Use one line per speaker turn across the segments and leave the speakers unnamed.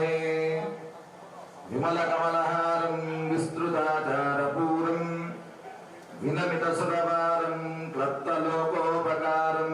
नमामहे विमलकमलहारं विस्तृताचारपूरं विनमितसुरवारं क्लप्तलोकोपकारं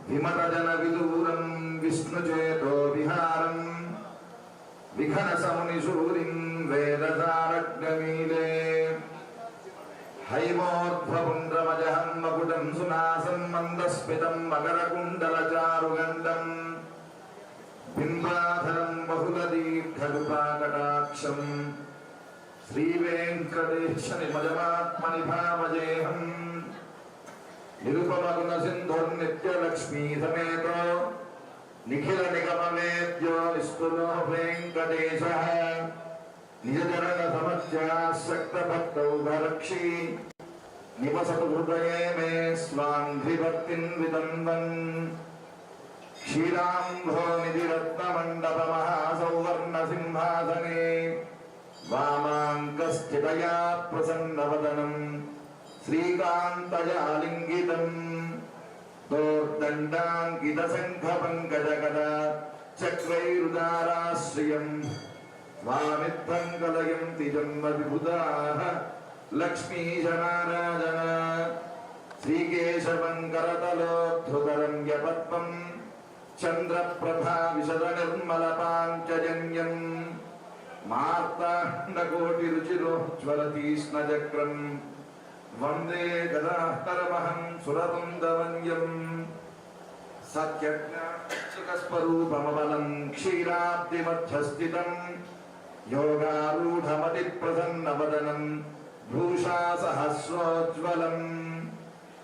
विमतजनविदूरं विष्णुचेतो विहारं विघनसमुनिशूरिं वेदसारग्नमीले हैमोर्ध्वपुण्ड्रमजहं मकुटं सुनासं मन्दस्मितं मकरकुण्डलचारुगण्डं बिम्बाधरं बहुलदीर्घकृपाकटाक्षं श्रीवेङ्कटेशनिमजमात्मनि भावजेऽहं निरुपमगुणसिन्धुर्नित्यलक्ष्मी समेतो निखिलनिगमवेद्यो निस्तुलो वेङ्कटेशः निजचरणसमस्याशक्तभक्तौ भरक्षि निवसतु हृदये मे स्वाङ्घ्रिभक्तिं वितन्वन् क्षीराम्भोनिधिरत्नमण्डपमहासौवर्णसिंहासने वामाङ्कस्थितया प्रसन्नवदनं श्रीकान्तजालिङ्गितं दोर्दण्डाङ्कितशङ्खपङ्कजगदा चक्रैरुदाराश्रियम् स्वामित्वं कलयन्ति जन्मविबुधाः लक्ष्मीशनारायण श्रीकेशवं करतलोद्धृतरङ्गपद्मं चन्द्रप्रभाविशदनिर्मलपाञ्चजन्यं मार्ताण्डकोटिरुचिरोज्ज्वलतीक्ष्णचक्रं वन्दे गदाधरमहं सुरवृन्दवन्द्यं सत्यज्ञानस्वरूपमबलं क्षीराब्धिमध्यस्थितं योगारूढमतिप्रसन्नवदनं भूषा सहस्रोज्ज्वलं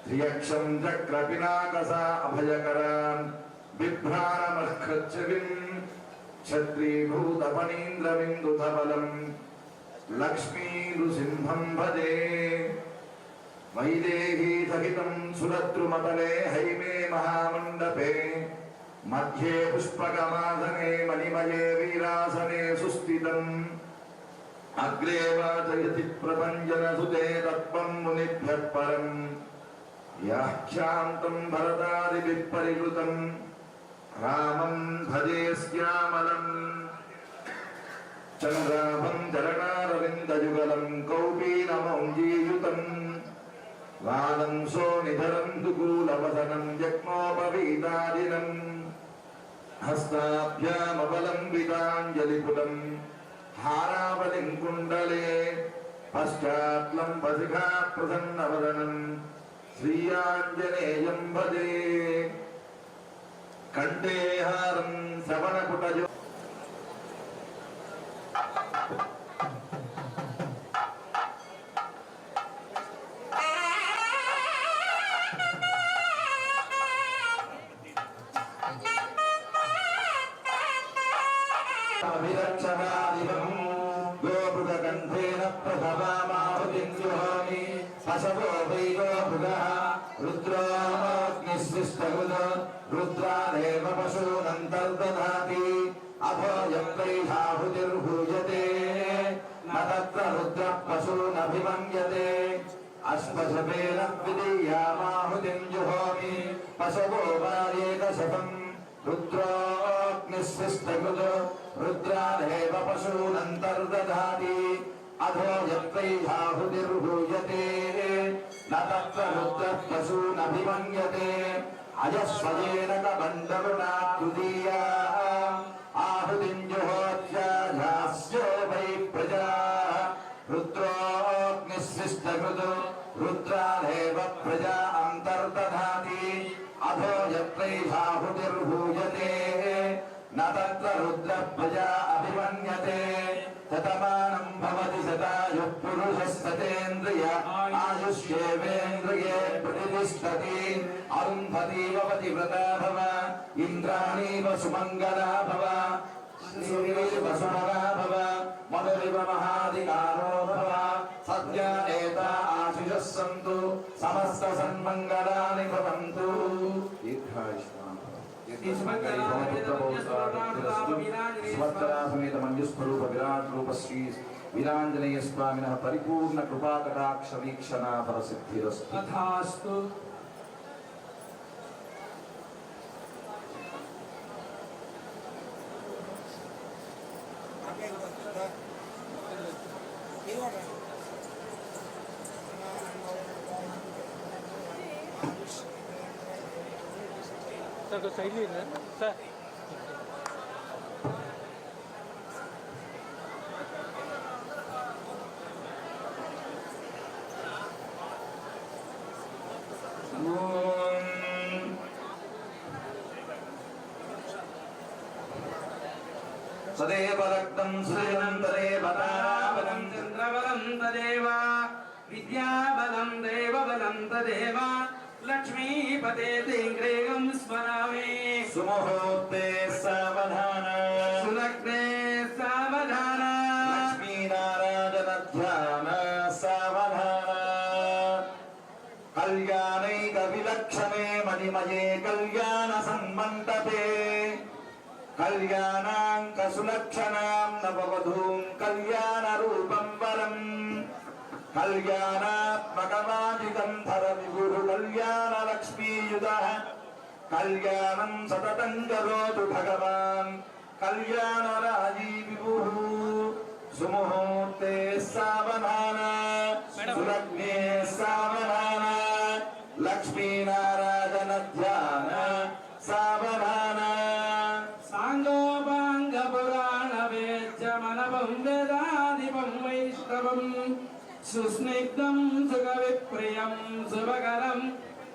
त्र्यक्षं चक्रपिनाकसा अभयकरान् बिभ्राणमस्खच्छविं छत्रीभूतफणीन्द्रबिन्दुधवलं लक्ष्मीनृसिंहं भजे वैदेही सहितं सुरद्रुमतले हैमे महामण्डपे मध्ये पुष्पकमासने मणिमये वीरासने सुस्थितम् अग्रे वाचयति प्रपञ्चनसुते तत्त्वं मुनिभ्यः परम् व्याख्यान्तं भरतादिभिः परिकृतं रामं भजे श्यामलम् चन्द्राभं चरणारविन्दयुगलं कौपीनमौञ्जीयुतम् वादंसो निधरं दुकूलवसनं जग्मोपवीतादिनं हस्ताभ्यामवलम्बिताञ्जलिपुटं हारावलिं कुण्डले पश्चात्लं पशिखा प्रसन्नवदनं श्रीयाञ्जनेयं भजे कण्ठे हारं श्रवणपुटजो अभिरक्षणादिवं गोपृगकण्ठेन प्रभवामाहुतिं जुहोमि पशवो वै गोपृगः रुद्रोऽग्निस्विष्टगुद रुद्रादेव पशूनन्तर्दधाति अभो यत्रैहाहुतिर्भूयते न तत्र रुद्रः पशूनभिमन्यते अश्वशतेन विधीयामाहुतिं जुहोमि पशवो वार्येकशतम् रुद्रोऽग्निस्विष्टगुद रुद्रादेव पशूनन्तर्दधाति अधो यत्रैहाहुतिर्भूयते न तत्र रुद्रः पशूनभिमन्यते अजस्वजेन कबन्धरुणा तुदीया आहुतिं जुहोत्यास्यो वै प्रजाः रुद्रोऽग्निस्विष्टगुद रुद्रादेव प्रजा अन्तर्दधाति अधो यत्रैहाहुतिर्भूयते न तत्र रुद्रः प्रजा अभिमन्यते शतमानं भवति शतायुः पुरुषस्ततेन्द्रिय आयुष्येवेन्द्रिये प्रतिष्ठति अरुन्धती भवति व्रता भव इन्द्राणीव सुमङ्गला भव श्रीरेव सुमना भव मनुरिव महाधिकारो भव सद्या एता आशिषः सन्तु समस्तसन्मङ्गलानि भवन्तु समस्तरासमेत मंजुस्वरूप विराट रूप श्री वीरांजनेय स्वामिनः परिपूर्ण कृपा कटाक्ष वीक्षणा फल सिद्धिरस्तु तथास्तु।
సార్ సైడ్ సార్
సదేవ రక్తం సృజనం తదేవ తారాబలం
చంద్రబలం తదేవ విద్యాబలం దేవబలం తదేవ లక్ష్మీపతే దిగ్రేగం స్మరామి
సుముహూర్తే సావధాన
సులగ్నే సావధాన
లక్ష్మీనారాయణ ధ్యాన సావధాన కళ్యాణైక విలక్షణే మణిమయే కళ్యాణ సన్మంటపే కళ్యాణాంక సులక్షణాం నవవధూం కళ్యాణ రూపం వరం కళ్యాణాత్మకమాజితం ధర విభుః కళ్యాణ లక్ష్మీయుతః కళ్యాణం సతతం కరోతు భగవాన్ కళ్యాణ రాజీ విభుః సుముహూర్తే సావధాన సులగ్నే సావధాన లక్ష్మీనారాయణ ధ్యాన సావధాన
సాంగోపాంగ పురాణ వేద్యమనవం వేదాధిపం వైష్ణవం సుస్నిగ్ధం సుఖ విప్రియం శుభకరం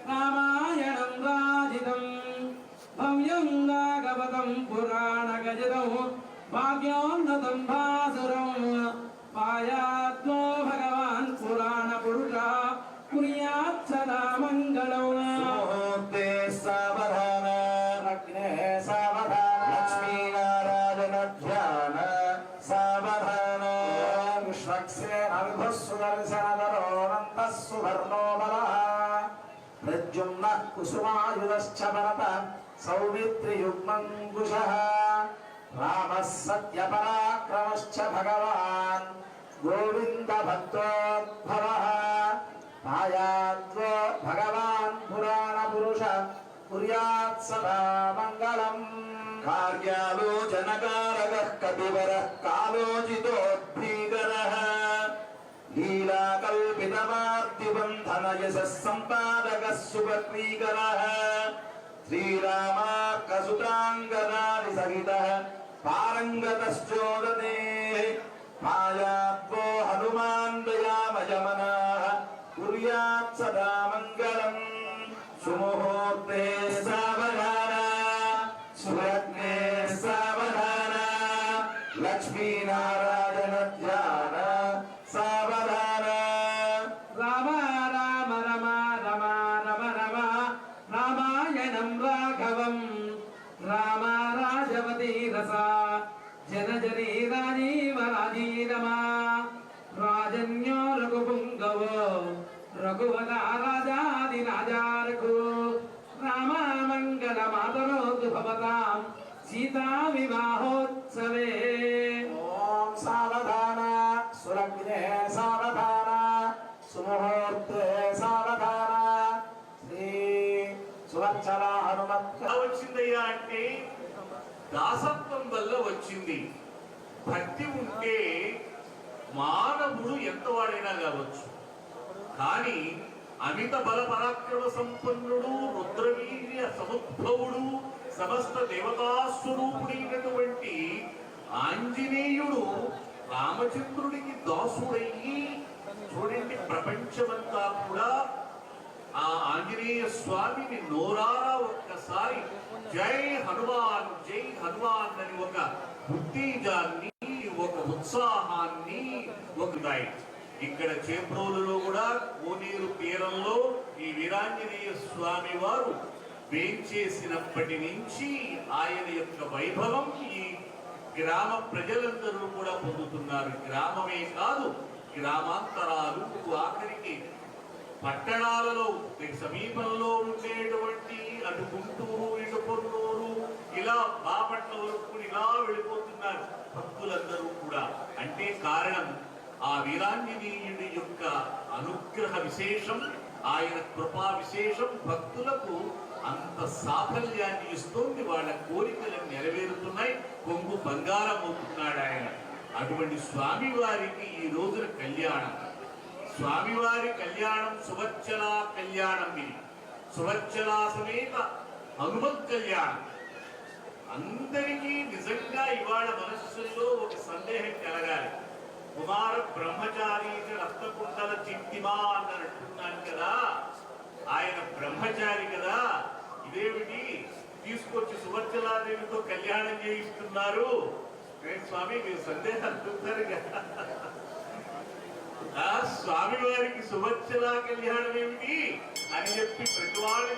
రామాయణం రాజితం భవ్యం భాగవతం పురాణ గజితం భాగ్యోన్నతం భాసురం పాయాత్మో భగవాన్ పురాణ పురుష కుర్యాత్ సదా మంగళం
సుముహూర్తే సావధాన అగ్నే సావధాన లక్ష్మీనారాయణ ధ్యాన సావధాన విశ్వక్సేనర్భః సుదర్శనధరోనంతః సువర్ణో బలః ప్రద్యుమ్నః కుసుమాయుధశ్చ భరత సౌమిత్రియుగ్మంకుశः రామः సత్యపరాక్రమశ్చ భగవాన్ గోవిందభక్తోద్భవः పాయాద్వో భగవాన్ పురాణ పురుష కుర్యాత్ సదా మంగళం కార్యాలోచనకారకః కపివరః కాలోచితోద్భీకరः లీలాకల్పితమార్తిబంధనయశः సంపాదకः సుభద్రీకరः శ్రీరామార్కసుతాంగదాది సహితः పారంగతశ్చోదతే పాయాద్వో హనుమాన్ దయామయమనాః కుర్యాత్ సదా మంగళం సుముహూర్తే సావధాన సులగ్నే సావధాన లక్ష్మీనారాయణ ధ్యాన సావధాన
రామ రామ రమ రమ రమ రమ రామాయణం రాఘవం రామ రాజవతి రస జనజనీ రాజీవ రాజీరమా రాజన్యో రఘుపుంగవ రఘువర రాజాది రాజా రఘు రామ మంగళ మాతరోతు భవతాం సీతా వివాహోత్సవే
ఓం సావధాన సులగ్నే సావధాన సుముహూర్తే సావధాన శ్రీ సువత్సల హనుమత్
ఎలా వచ్చిందయ్యా అంటే దాసత్వం వల్ల వచ్చింది. భక్తి ఉంటే మానవుడు ఎంతవాడైనా కావచ్చు, కానీ అమిత బల పరాక్రమ సంపన్నుడు రుద్రవీర్య సముద్భవుడు సమస్త దేవతాస్వరూపుడైనటువంటి ఆంజనేయుడు రామచంద్రుడికి దాసుడయ్యి చూడండి, ప్రపంచమంతా కూడా ఆ ఆంజనేయ స్వామిని నోరారా ఒక్కసారి జై హనుమాన్ అని ఒక ఉత్తేజాన్ని, ఒక ఉత్సాహాన్ని ఒకదాయి. ఇక్కడ చేప్రోలులో కూడా కోనేరు తీరంలో ఈ వీరాంజనేయ స్వామి వారు వేంచేసినప్పటి నుంచి ఆయన యొక్క వైభవం ఈ గ్రామ ప్రజలందరూ కూడా పొందుతున్నారు. గ్రామమే కాదు, గ్రామాంతరాలు, ఆఖరికి పట్టణాలలో సమీపంలో ఉండేటువంటి అటు గుంటూరు, ఇటు పొన్నూరు, ఇలా బాపట్ల వరకు ఇలా వెళ్ళిపోతున్నారు భక్తులందరూ కూడా. అంటే కారణం ఆ వీరాంజనేయుడి యొక్క అనుగ్రహ విశేషం, ఆయన కృపా విశేషం భక్తులకు అంత సాఫల్యాన్ని ఇస్తోంది. వాళ్ళ కోరికలు నెరవేరుతున్నాయి. కొంగు బంగారం అవుతున్నాడు ఆయన. అటువంటి స్వామివారికి ఈ రోజున కళ్యాణం. స్వామివారి కళ్యాణం సువర్చలా కళ్యాణం. ఇది సువర్చలా సమేత హనుమత్ కళ్యాణం. అందరికీ నిజంగా ఇవాళ మనస్సులో ఒక సందేహం కలగాలి. కుమార బ్రహ్మచారి రత్నకుండల చింతిమా అని అంటున్నాను కదా, ఆయన బ్రహ్మచారి కదా, ఇదేమిటి తీసుకొచ్చి సువర్చలాదేవితో కళ్యాణం చేయిస్తున్నారు? స్వామి మీరు సందేహాలు చూస్తారు కదా, స్వామి వారికి సువర్చలా కళ్యాణం ఏమిటి అని చెప్పి ప్రతి వాళ్ళ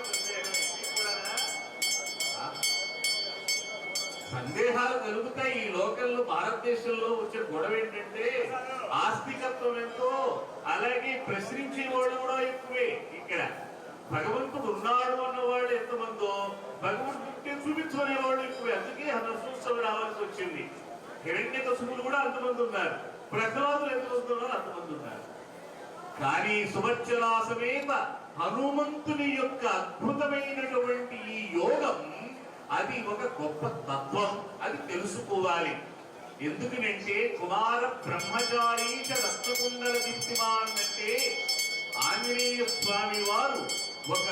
సందేహాలు కలుగుతాయి. ఈ లోకల్లో భారతదేశంలో వచ్చే గొడవ ఏంటంటే ఆస్తికత్వం ఎంతో, అలాగే ప్రశ్నించే వాళ్ళు కూడా ఎక్కువే. ఇక్కడ భగవంతుడు ఉన్నాడు అన్నవాళ్ళు ఎంతమందో, భగవంతుడికి చూపించుకునే వాళ్ళు ఎక్కువే. అందుకే నరసింహోత్సవం రావాల్సి వచ్చింది. హిరణ్యకశిపులు కూడా అంతమంది ఉన్నారు, ప్రహ్లాదులు ఎంతమంది ఉన్నారు అంతమంది ఉన్నారు. కానీ సువర్చలా సమేత హనుమంతుని యొక్క అద్భుతమైనటువంటి ఈ యోగం, అది ఒక గొప్ప తత్వం. అది తెలుసుకోవాలి. ఎందుకనంటే కుమార బ్రహ్మచారి రత్నకుండల దీప్తిమాన్ అంటే ఆంజనేయ స్వామి వారు ఒక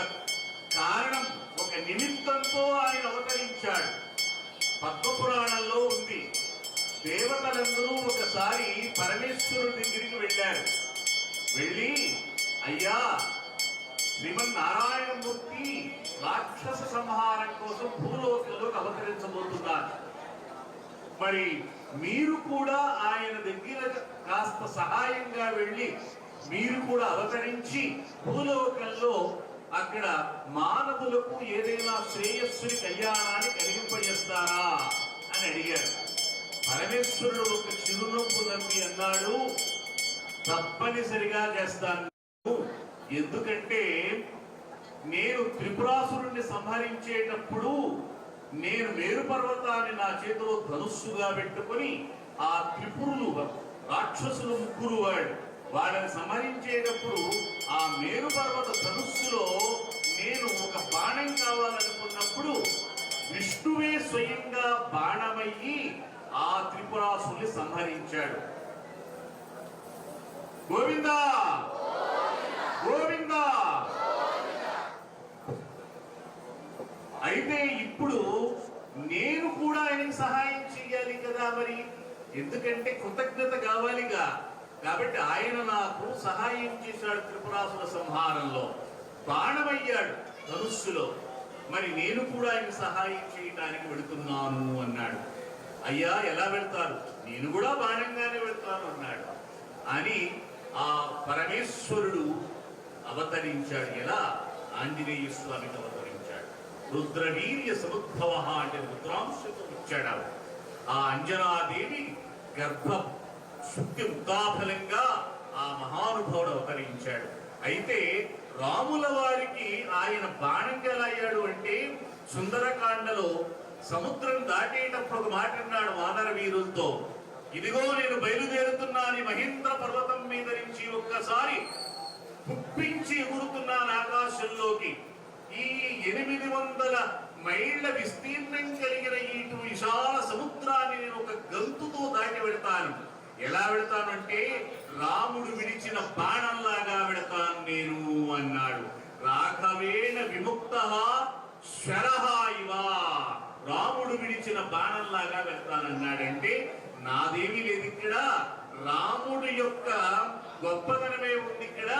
కారణం, ఒక నిమిత్తంతో ఆయన అవతరించాడు. పద్మపురాణంలో ఉంది. దేవతలందరూ ఒకసారి పరమేశ్వరుడి దగ్గరికి వెళ్ళారు. వెళ్ళి, అయ్యా శ్రీమన్నారాయణమూర్తి రాక్షస సంహారం కోసం భూలోకంలోకి అవతరించబోతున్నారు. మరి మీరు కూడా ఆయన దగ్గర కాస్త సహాయంగా వెళ్ళి మీరు కూడా అవతరించి భూలోకంలో అక్కడ మానవులకు ఏదైనా శ్రేయస్సుని కళ్యాణాన్ని కలిగింపజేస్తారా అని అడిగారు. పరమేశ్వరుడు ఒక చిరునవ్వు నవ్వి అన్నాడు, తప్పనిసరిగా చేస్తాను. ఎందుకంటే నేను త్రిపురాసురుణ్ణి సంహరించేటప్పుడు నేను మేరు పర్వతాన్ని నా చేతిలో ధనుస్సుగా పెట్టుకొని ఆ త్రిపురులు రాక్షసులు ముగ్గురు వాళ్ళని సంహరించేటప్పుడు ఆ మేరు పర్వత ధనుస్సులో నేను ఒక బాణం కావాలనుకున్నప్పుడు విష్ణువే స్వయంగా బాణమయ్యి ఆ త్రిపురాసుల్ని సంహరించాడు. గోవిందా గోవిందా. అయితే ఇప్పుడు నేను కూడా ఆయనకి సహాయం చేయాలి కదా, మరి ఎందుకంటే కృతజ్ఞత కావాలిగా. కాబట్టి ఆయన నాకు సహాయం చేశాడు త్రిపురాసుల సంహారంలో, బాణమయ్యాడు ధనుస్సులో. మరి నేను కూడా ఆయన సహాయం చేయడానికి వెళుతున్నాను అన్నాడు. అయ్యా ఎలా వెళ్తారు? నేను కూడా బాణంగానే వెళ్తాను అన్నాడు. అని ఆ పరమేశ్వరుడు అవతరించాడు. ఎలా? ఆంజనేయ స్వామికి అవతరించాడు. రుద్రవీర్య సముద్భవ అంటే రుద్రాంశతో ఇచ్చాడు. ఆ అంజనాదేవి గర్భ శుద్ధి ముక్తాఫలంగా ఆ మహానుభావుడు అవతరించాడు. అయితే రాముల వారికి ఆయన బాణంగా ఎలా అయ్యాడు అంటే, సుందరకాండలో సముద్రం దాటేటప్పుడు ఒక మాట అన్నాడు వానర వీరులతో, ఇదిగో నేను బయలుదేరుతున్నాను మహేంద్ర పర్వతం మీద నుంచి, ఒక్కసారి పుప్పించి ఎగురుతున్నాను ఆకాశంలోకి. ఈ 800 మైళ్ళ విస్తీర్ణం కలిగిన ఇటు విశాల సముద్రాన్ని నేను ఒక గంతుతో దాటి వెళ్తాను. ఎలా వెళ్తానంటే రాముడు విడిచిన బాణంలాగా వెళతాను నేను అన్నాడు. రాఘవేణ విముక్త శరహ ఇవా, రాముడు విడిచిన బాణంలాగా వెళ్తానన్నాడంటే నాదేమీ లేదు ఇక్కడ, రాముడు యొక్క గొప్పతనమే ఉంది ఇక్కడ.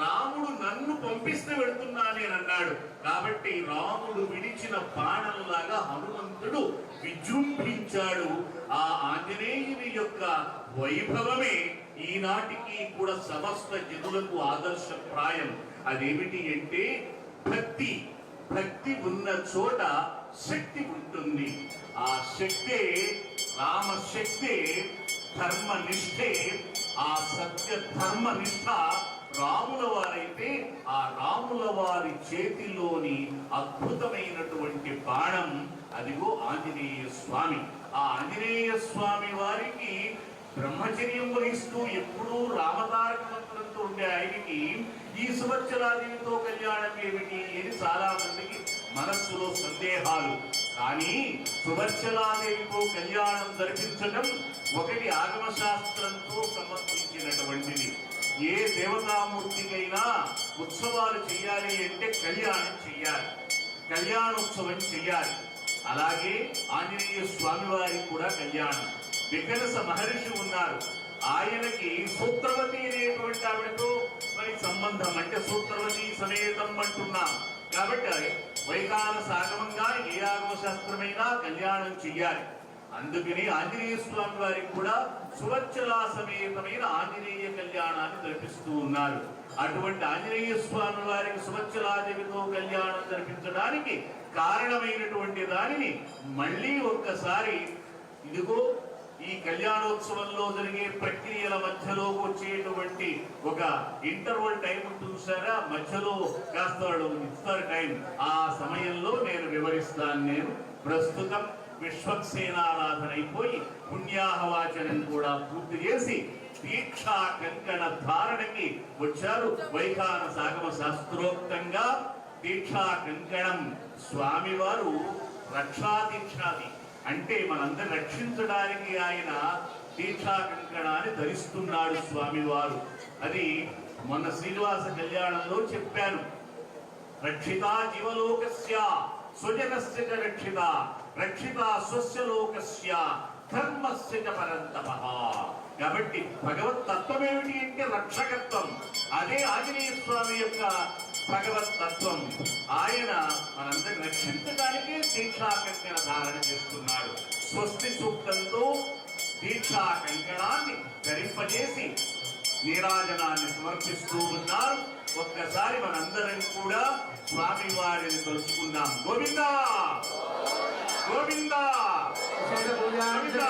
రాముడు నన్ను పంపిస్తే వెళుతున్నానే అన్నాడు. కాబట్టి రాముడు విడిచిన బాణంలాగా హనుమంతుడు విజృంభించాడు. ఆ ఆంజనేయుని యొక్క వైభవమే ఈనాటికి కూడా సమస్త జనులకు ఆదర్శప్రాయం. అదేమిటి అంటే భక్తి. భక్తి ఉన్న చోట శక్తి ఉంటుంది. ఆ శక్తే రామశక్తే ధర్మనిష్ఠే. ఆ సత్య ధర్మనిష్ఠ రాముల వారైతే ఆ రాముల వారి చేతిలోని అద్భుతమైనటువంటి బాణం అదిగో ఆంజనేయ స్వామి. ఆ ఆంజనేయ స్వామి వారికి బ్రహ్మచర్యం వహిస్తూ ఎప్పుడూ రామతారక మంత్రంతో ఉండే ఆయనకి ఈ సువర్చలాదేవితో కళ్యాణం ఏమిటి అని చాలా మందికి మనస్సులో సందేహాలు. కానీ సువర్చలాదేవితో కళ్యాణం జరిపించడం ఒకటి ఆగమ శాస్త్రంతో సంబంధించినటువంటిది. ఏ దేవతామూర్తికైనా ఉత్సవాలు చేయాలి అంటే కళ్యాణం చెయ్యాలి, కళ్యాణోత్సవం చెయ్యాలి. అలాగే ఆంజనేయ స్వామి వారికి కూడా కళ్యాణం. వికనస మహర్షి ఉన్నారు, ఆయనకి సూత్రవతి అనేటువంటి ఆవిడతో మరి సంబంధం, అంటే సూత్రవతి సమేతం అంటున్నాం. కాబట్టి వైఖానస ఆగమంగా ఏ ఆగమ శాస్త్రమైనా కళ్యాణం చెయ్యాలి. అందుకని ఆంజనేయ స్వామి వారికి కూడా సువచ్చలా సమేతమైన ఆంజనేయ కళ్యాణాన్ని జరిపిస్తూ ఉన్నారు. అటువంటి ఆంజనేయ స్వామి వారికి సువచ్చలాదేవితో కళ్యాణం జరిపించడానికి కారణమైనటువంటి దానిని మళ్ళీ ఒక్కసారి ఇదిగో ఈ కళ్యాణోత్సవంలో జరిగే ప్రక్రియల మధ్యలో వచ్చేటువంటి ఒక ఇంటర్వల్ టైం ఉంటుంది సారా, మధ్యలో కాస్త ఇస్తారు టైం, ఆ సమయంలో నేను వివరిస్తాను. నేను ప్రస్తుతం విశ్వక్సేనారాధన అయిపోయి పుణ్యాహవాచనం కూడా పూర్తి చేసి దీక్షా కంకణ ధారణకి వచ్చారు. వైఖానస ఆగమ శాస్త్రోక్తంగా దీక్షా కంకణం స్వామివారు రక్షా దీక్షాది అంటే మనందరిని రక్షించడానికి ఆయన దీక్షా కంకణాన్ని ధరిస్తున్నాడు స్వామివారు. అది మొన్న శ్రీనివాస కళ్యాణంలో చెప్పాను. రక్షిత జీవలోకస్య స్వజనస్య చ రక్షిత, రక్షిత స్వస్య లోకస్య ధర్మస్య చ పరంతపః. కాబట్టి భగవత్ తత్వం ఏమిటి అంటే రక్షకత్వం. అదే ఆంజనేయ స్వామి యొక్క భగవత్ తత్వం. ఆయన మనందరిని రక్షించడానికే దీక్షా కంకణ ధారణ చేస్తున్నాడు. స్వస్తి సూక్తంతో దీక్షా కంకణాన్ని ధరింపజేసి నీరాజనాన్ని సమర్పిస్తూ ఉన్నారు. ఒక్కసారి మనందరం కూడా స్వామి వారిని తలుచుకుందాం. గోవిందా గోవిందా గోవిందా.